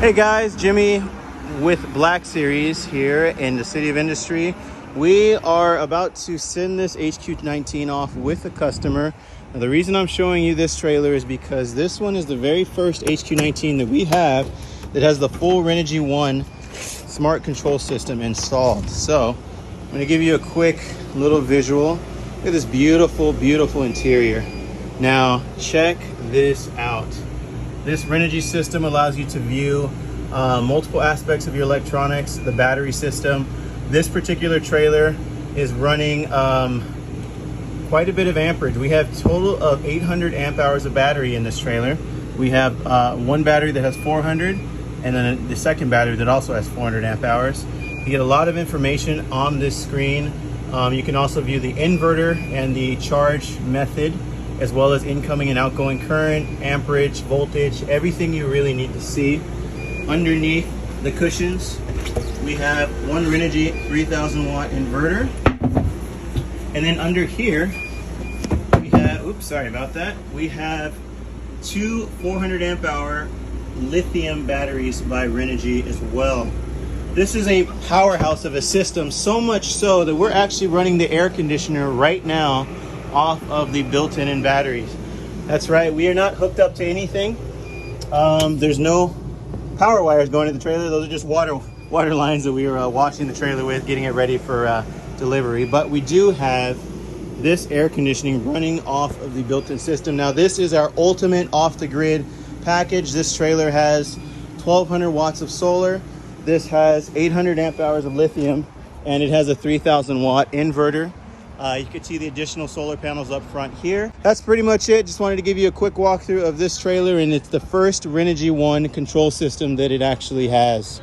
Hey guys, Jimmy with Black Series here in the City of Industry. We are about to send this HQ19 off with a customer. Now, the reason I'm showing you this trailer is because this one is the very first HQ19 that we have that has the full Renogy One smart control system installed. So I'm going to give you a quick little visual. Look at this beautiful, beautiful interior. Now check this out. This Renogy system allows you to view multiple aspects of your electronics, the battery system. This particular trailer is running quite a bit of amperage. We have a total of 800 amp hours of battery in this trailer. We have one battery that has 400, and then the second battery that also has 400 amp hours. You get a lot of information on this screen. You can also view the inverter and the charge method, as well as incoming and outgoing current, amperage, voltage, everything you really need to see. Underneath the cushions, we have one Renogy 3000 watt inverter. And then under here, we have, oops, sorry about that. We have two 400 amp hour lithium batteries by Renogy as well. This is a powerhouse of a system, so much so that we're actually running the air conditioner right now off of the built-in batteries. That's right, we are not hooked up to anything. There's no power wires going to the trailer. Those are just water lines that we were washing the trailer with, getting it ready for delivery. But we do have this air conditioning running off of the built-in system. Now this is our ultimate off-the-grid package. This trailer has 1200 watts of solar. This has 800 amp hours of lithium, and it has a 3000 watt inverter. You can see the additional solar panels up front here. That's pretty much it. Just wanted to give you a quick walkthrough of this trailer, and it's the first Renogy One control system that it actually has.